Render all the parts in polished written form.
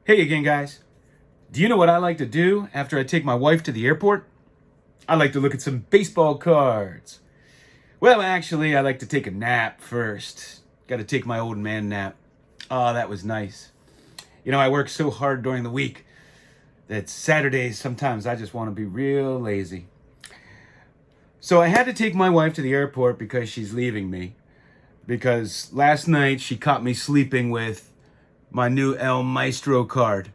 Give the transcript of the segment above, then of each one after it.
Hey again, guys. Do you know what I like to do after I take my wife to the airport? I like to look at some baseball cards. Well, actually, I like to take a nap first. Got to take my old man nap. Oh, that was nice. You know, I work so hard during the week that Saturdays sometimes I just want to be real lazy. So I had to take my wife to the airport because she's leaving me. Because last night she caught me sleeping with my new El Maestro card.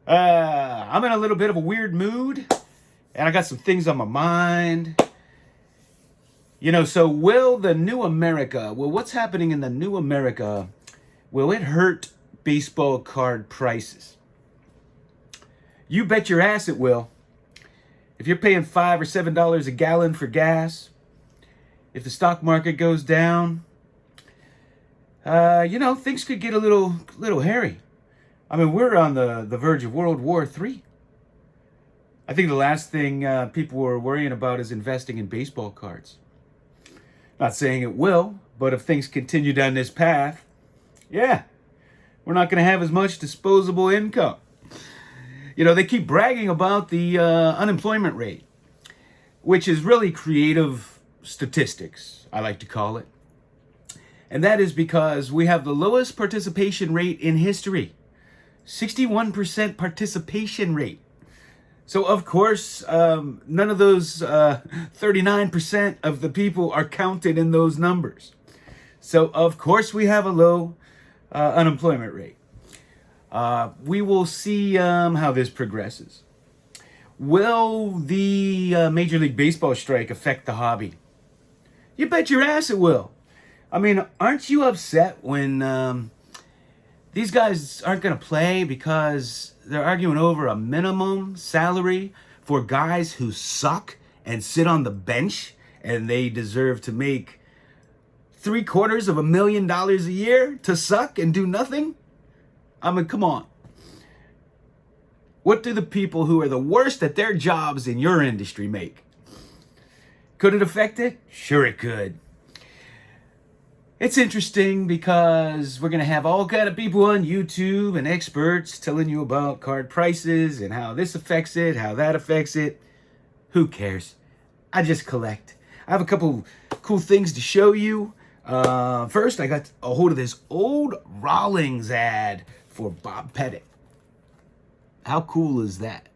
I'm in a little bit of a weird mood, and I got some things on my mind. You know, so will the new America, what's happening in the new America, will it hurt baseball card prices? You bet your ass it will. If you're paying $5 or $7 a gallon for gas, if the stock market goes down, things could get a little hairy. I mean, we're on the verge of World War III. I think the last thing people were worrying about is investing in baseball cards. Not saying it will, but if things continue down this path, yeah, we're not going to have as much disposable income. You know, they keep bragging about the unemployment rate, which is really creative statistics, I like to call it. And that is because we have the lowest participation rate in history. 61% participation rate. So, of course, none of those 39% of the people are counted in those numbers. So, of course, we have a low unemployment rate. We will see how this progresses. Will the Major League Baseball strike affect the hobby? You bet your ass it will. I mean, aren't you upset when these guys aren't going to play because they're arguing over a minimum salary for guys who suck and sit on the bench and they deserve to make $750,000 a year to suck and do nothing? I mean, come on. What do the people who are the worst at their jobs in your industry make? Could it affect it? Sure it could. It's interesting because we're going to have all kind of people on YouTube and experts telling you about card prices and how this affects it, how that affects it. Who cares? I just collect. I have a couple cool things to show you. First, I got a hold of this old Rawlings ad for Bob Pettit. How cool is that?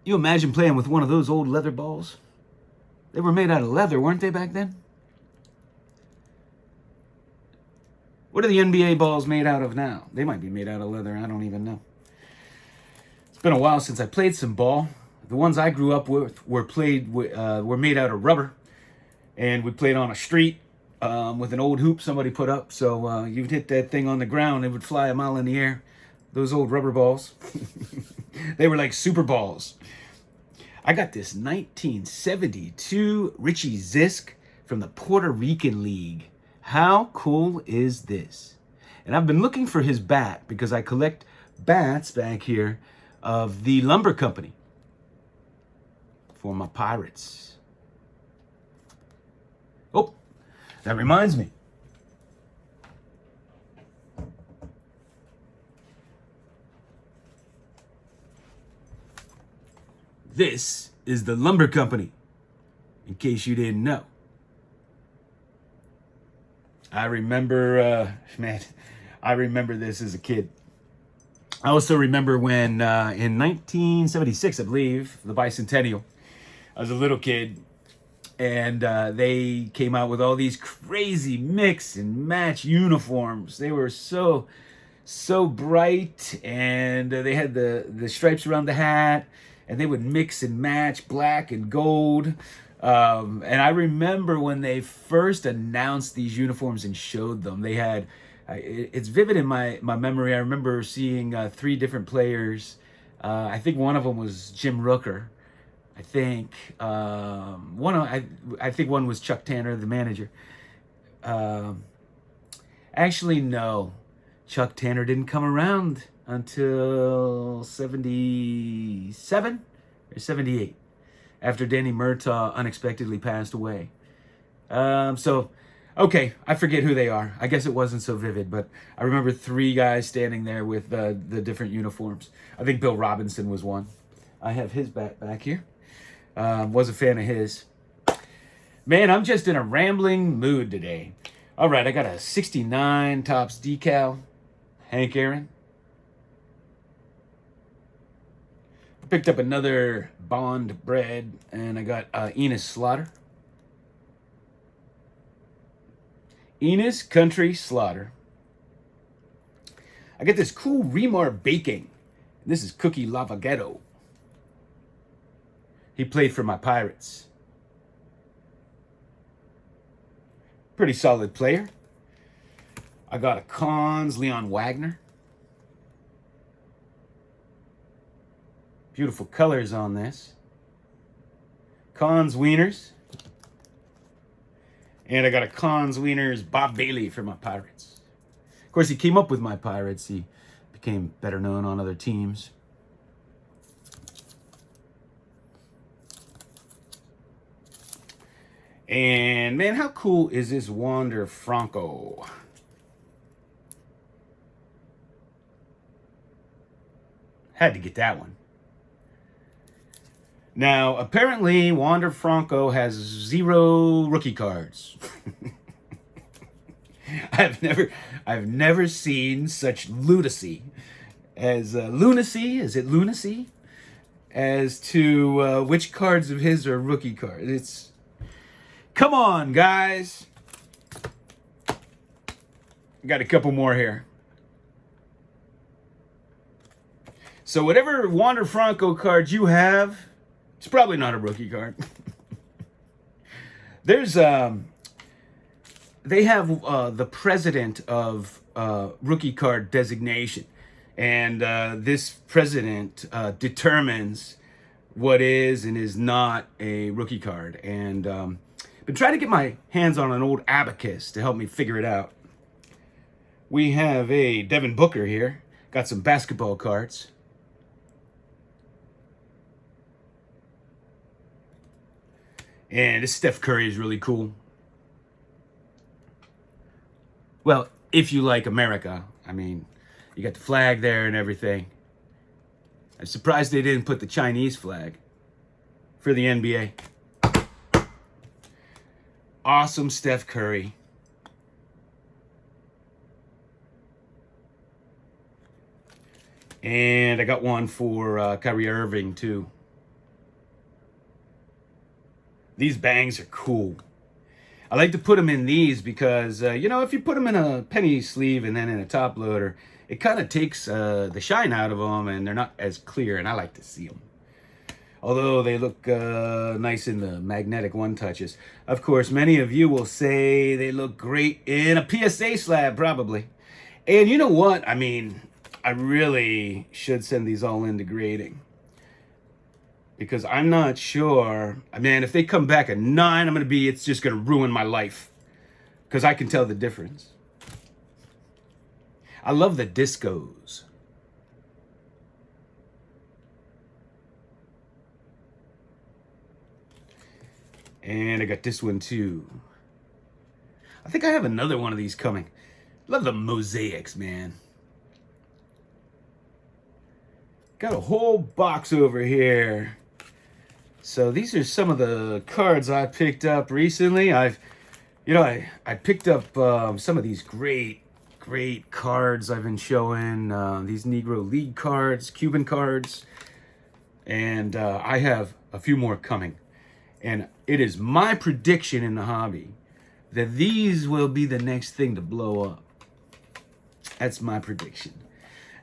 You imagine playing with one of those old leather balls? They were made out of leather, weren't they, back then? What are the NBA balls made out of now? They might be made out of leather. I don't even know. It's been a while since I played some ball. The ones I grew up with were made out of rubber, and we played on a street with an old hoop somebody put up. So you'd hit that thing on the ground, it would fly a mile in the air. Those old rubber balls. They were like super balls. I got this 1972 Richie Zisk from the Puerto Rican League. How cool is this? And I've been looking for his bat because I collect bats back here of the lumber company for my Pirates. Oh, that reminds me. This is the lumber company, in case you didn't know. I remember this as a kid. I also remember when in 1976, I believe, the bicentennial, I was a little kid, and they came out with all these crazy mix and match uniforms. They were so bright, and they had the stripes around the hat, and they would mix and match black and gold. And I remember when they first announced these uniforms and showed them, they had, it's vivid in my memory. I remember seeing 3 different players. I think one of them was Jim Rooker. I think I think one was Chuck Tanner, the manager. Actually, no. Chuck Tanner didn't come around until 77 or 78, after Danny Murtaugh unexpectedly passed away. Okay, I forget who they are. I guess it wasn't so vivid, but I remember three guys standing there with the different uniforms. I think Bill Robinson was one. I have his back here. Was a fan of his. Man, I'm just in a rambling mood today. All right, I got a 69 Topps decal. Hank Aaron. I picked up another Bond bread, and I got Enos Slaughter. Enos Country Slaughter. I get this cool Remar Baking. This is Cookie Lavagetto. He played for my Pirates. Pretty solid player. I got a Cons Leon Wagner. Beautiful colors on this. Cons Wieners. And I got a Cons Wieners Bob Bailey for my Pirates. Of course, he came up with my Pirates. He became better known on other teams. And man, how cool is this Wander Franco? Had to get that one. Now, apparently, Wander Franco has 0 rookie cards. I've never seen such lunacy as lunacy as to which cards of his are rookie cards. It's come on, guys. Got a couple more here. So whatever Wander Franco card you have, it's probably not a rookie card. There's they have the president of rookie card designation, and this president determines what is and is not a rookie card. And been trying to get my hands on an old abacus to help me figure it out. We have a Devin Booker here. Got some basketball cards. And this Steph Curry is really cool. Well, if you like America. I mean, you got the flag there and everything. I'm surprised they didn't put the Chinese flag for the NBA. Awesome Steph Curry. And I got one for Kyrie Irving, too. These bangs are cool. I like to put them in these because, you know, if you put them in a penny sleeve and then in a top loader, it kind of takes the shine out of them and they're not as clear, and I like to see them. Although they look nice in the magnetic one-touches. Of course, many of you will say they look great in a PSA slab, probably. And you know what? I mean, I really should send these all into grading. Because I'm not sure. Man, if they come back a 9, it's just going to ruin my life. Because I can tell the difference. I love the discos. And I got this one too. I think I have another one of these coming. Love the mosaics, man. Got a whole box over here. So these are some of the cards I picked up recently. I picked up some of these great cards I've been showing. These Negro League cards, Cuban cards. And I have a few more coming. And it is my prediction in the hobby that these will be the next thing to blow up. That's my prediction.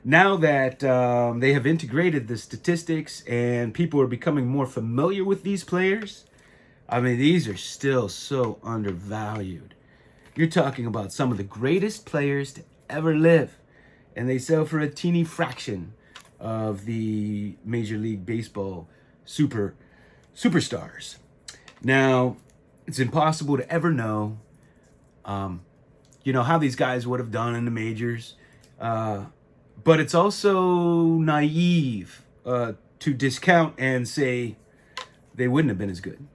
Now that they have integrated the statistics and people are becoming more familiar with these players, I mean, these are still so undervalued. You're talking about some of the greatest players to ever live, and they sell for a teeny fraction of the Major League Baseball superstars. Now, it's impossible to ever know, how these guys would have done in the majors. But it's also naive to discount and say they wouldn't have been as good,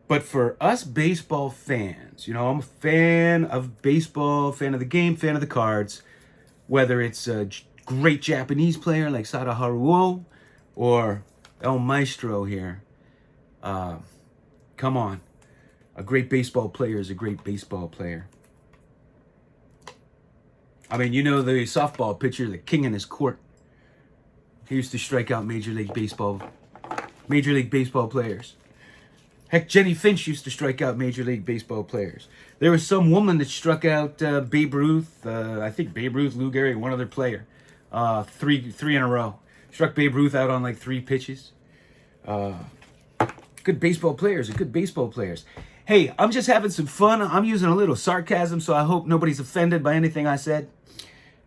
But for us baseball fans, you know, I'm a fan of baseball, fan of the game, fan of the cards, whether it's a great Japanese player like Sada Haruo or El Maestro here. Come on. A great baseball player is a great baseball player. I mean, you know the softball pitcher, the king in his court. He used to strike out Major League Baseball players. Heck, Jenny Finch used to strike out Major League Baseball players. There was some woman that struck out Babe Ruth. I think Babe Ruth, Lou Gehrig, one other player. Three in a row. Struck Babe Ruth out on like 3 pitches. Good baseball players are good baseball players. Hey, I'm just having some fun. I'm using a little sarcasm, so I hope nobody's offended by anything I said.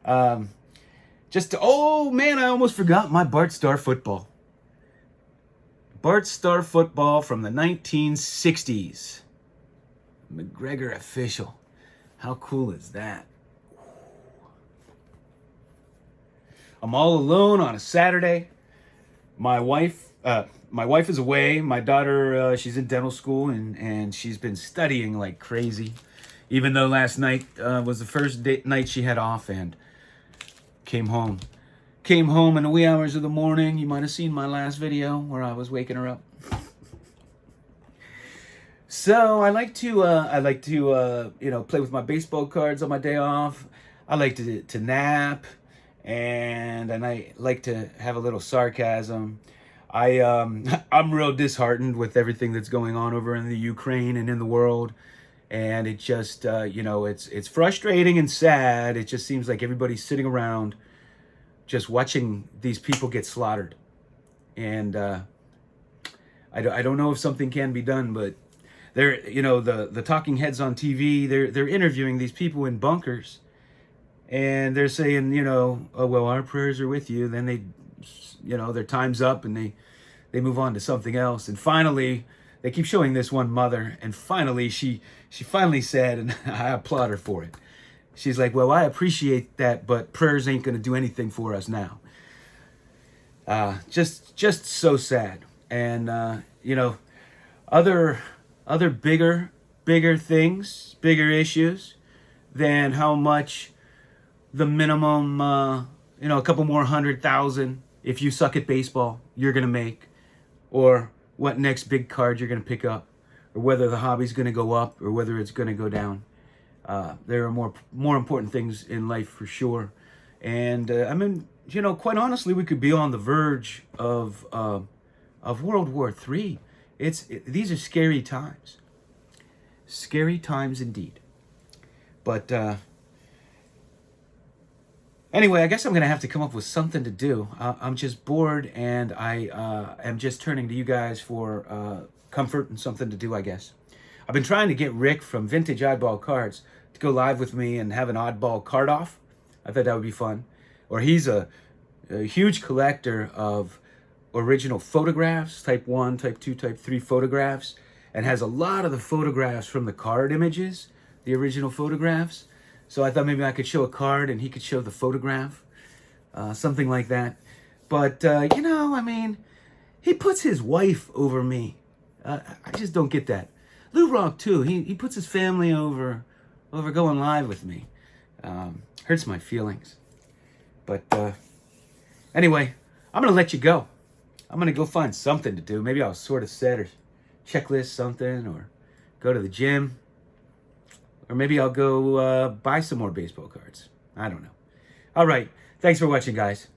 Oh man, I almost forgot my Bart Starr football. Bart Starr football from the 1960s. McGregor official. How cool is that? I'm all alone on a Saturday. My wife is away. My daughter, she's in dental school and she's been studying like crazy. Even though last night was the first night she had off and came home. Came home in the wee hours of the morning. You might have seen my last video where I was waking her up. So I like to play with my baseball cards on my day off. I like to nap, and I like to have a little sarcasm. I'm real disheartened with everything that's going on over in the Ukraine and in the world, and it just it's frustrating and sad. It just seems like everybody's sitting around just watching these people get slaughtered. And I don't know if something can be done, but they're, the talking heads on TV, they're interviewing these people in bunkers, and they're saying, oh, well, our prayers are with you. Then they, their time's up and they move on to something else. And finally, they keep showing this one mother, and finally she finally said, and I applaud her for it. She's like, well, I appreciate that, but prayers ain't going to do anything for us now. Just so sad. And, other bigger things, bigger issues than how much the minimum, a couple more 100,000 if you suck at baseball, you're going to make, or what next big card you're going to pick up, or whether the hobby's going to go up or whether it's going to go down. There are more important things in life for sure. And quite honestly, we could be on the verge of World War III. These are scary times. Scary times indeed. But anyway, I guess I'm going to have to come up with something to do. I'm just bored, and I am just turning to you guys for comfort and something to do, I guess. I've been trying to get Rick from Vintage Oddball Cards to go live with me and have an oddball card off. I thought that would be fun. Or he's a huge collector of original photographs, type 1, type 2, type 3 photographs, and has a lot of the photographs from the card images, the original photographs. So I thought maybe I could show a card and he could show the photograph, something like that. But, he puts his wife over me. I just don't get that. Lou Rock, too, he puts his family over going live with me. Hurts my feelings. But anyway, I'm going to let you go. I'm going to go find something to do. Maybe I'll sort of set or checklist something, or go to the gym. Or maybe I'll go buy some more baseball cards. I don't know. All right. Thanks for watching, guys.